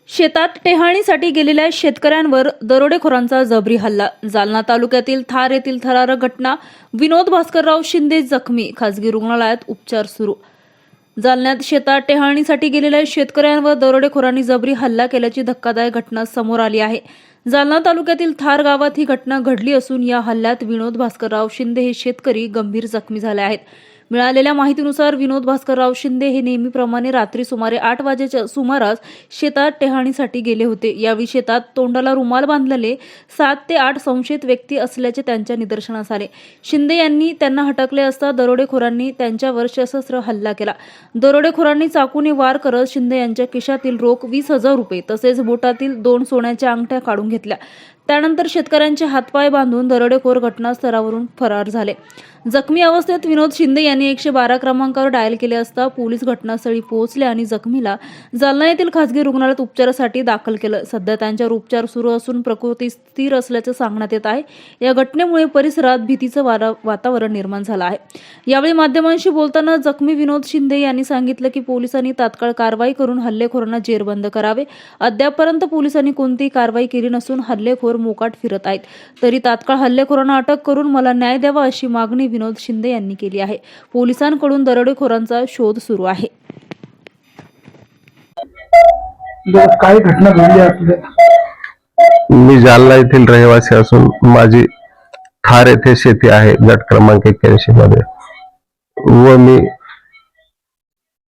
शेतात टेहाळणीसाठी गेलेल्या शेतकऱ्यांवर दरोडेखोरांचा जबरी हल्ला. जालना तालुक्यातील थार येथील थरारक घटना. विनोद भास्करराव शिंदे जखमी, खासगी रुग्णालयात उपचार सुरू. जालन्यात शेतात टेहाळणीसाठी गेलेल्या शेतकऱ्यांवर दरोडेखोरांनी जबरी हल्ला केल्याची धक्कादायक घटना समोर आली आहे. जालना तालुक्यातील थार गावात ही घटना घडली असून या हल्ल्यात विनोद भास्करराव शिंदे हे शेतकरी गंभीर जखमी झाले आहेत. मिळालेल्या माहितीनुसार विनोद भास्करराव शिंदे हे नेहमीप्रमाणे रात्री सुमारे 8 वाजेच्या सुमारास शेतात टेहाळणीसाठी गेले होते. यावेळी शेतात तोंडाला रुमाल बांधलेले 7 ते 8 संशयित व्यक्ती असल्याचे त्यांच्या निदर्शनास आले. शिंदे यांनी त्यांना हटकले असता दरोडेखोरांनी त्यांच्यावर सशस्त्र हल्ला केला. दरोडेखोरांनी चाकूने वार करत शिंदे यांच्या खिशातील रोख 20,000 रुपये तसेच बोटातील 2 सोन्याच्या अंगठ्या काढून घेतल्या. त्यानंतर शेतकऱ्यांचे हातपाय बांधून दरोडेखोर घटनास्थळावरून फरार झाले. जखमी अवस्थेत विनोद शिंदे यांनी 112 क्रमांकावर डायल केले असता पोलीस घटनास्थळी पोहोचले आणि जखमीला जालना येथील खासगी रुग्णालयात उपचारासाठी दाखल केलं. सध्या त्यांच्यावर उपचार सुरू असून प्रकृती स्थिर असल्याचं सांगण्यात येत आहे. या घटनेमुळे परिसरात भीतीचं वातावरण निर्माण झालं आहे. यावेळी माध्यमांशी बोलताना जखमी विनोद शिंदे यांनी सांगितलं की पोलिसांनी तात्काळ कारवाई करून हल्लेखोरांना जेरबंद करावे. अद्यापपर्यंत पोलिसांनी कोणतीही कारवाई केली नसून हल्लेखोर मोकाट फिरत आहेत. तरी तात्काळ हल्लेखोरांना अटक करून मला न्याय द्यावा अशी मागणी विनोद शिंदे यांनी केली आहे. पोलिसांकडून दरोडेखोरांचा शोध सुरू आहे. काय घटना घडली आपल्या? मी जालना येथील रहिवासी असून माझी थार येथे शेती आहे गट क्रमांक 81 मध्ये व मी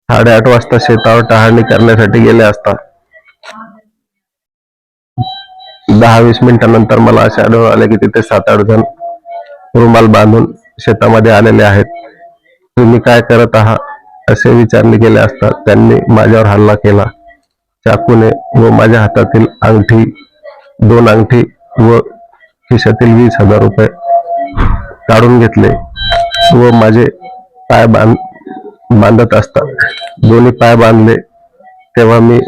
8:30 वाजता शेतावर टहाळणी करण्यासाठी गेले असता 10-20 मिनिटांनंतर मला असे आढळून आले की तिथे 7-8 जण रुमाल बांधून शेतामध्ये आलेले आहेत. तुम्ही काय करत आहात असे विचारले गेले असता त्यांनी माझ्यावर हल्ला केला. चाकूने व माझ्या हातातील अंगठी 2 अंगठी व खिशातील 20,000 रुपये काढून घेतले व माझे पाय बांधत असतात दोन्ही पाय बांधले तेव्हा मी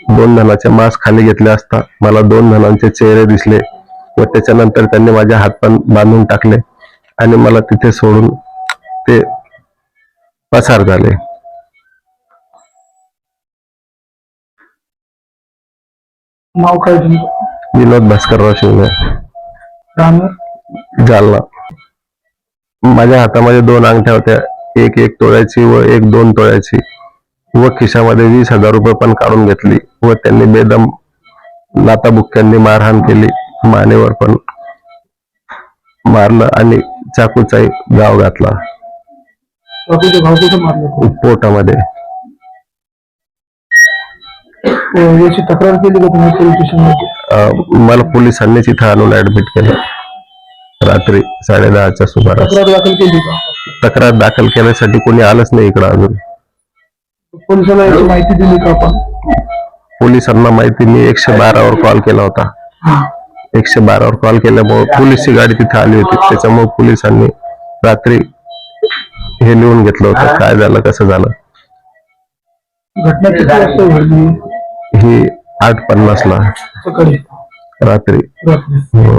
2 जणांचे मांस खाली घेतले असता मला 2 जणांचे चेहरे दिसले व त्याच्यानंतर त्यांनी माझे हात पण बांधून टाकले आणि मला तिथे सोडून ते पसार झाले. नाव काय तुमचं? विनोद भास्करराव शिंदे, जालना. माझ्या हातामध्ये 2 अंगठ्या होत्या, एक तोळ्याची व एक 2 तोळ्याची व खिशामध्ये 20,000 रुपये पण काढून घेतली व त्यांनी बेदम लाताबुक्क्यांनी मारहाण केली. मानेवर पण मारलं आणि चाकूचाही गाव घातला पोटामध्ये. याची तक्रार केली का तुम्ही पोलीस स्टेशनमध्ये? मला पोलिसांनी तिथं आणून ऍडमिट केलं रात्री 10:30च्या सुमारास. तक्रार दाखल केली का? तक्रार दाखल करण्यासाठी कोणी आलंच नाही इकडं अजून. पोलिसांना याची माहिती दिली का आपण? पोलिसांना माहिती, मी 112 वर कॉल केला होता. 112 वर कॉल केल्यामुळे पोलीसची गाडी तिथे आली होती. त्याच्यामुळे पोलिसांनी रात्री हे लिहून घेतलं होतं काय झालं कसं झालं. घटना किती वाजता घडली? ही 8:50 ला सकाळी रात्री. रात्री. हो.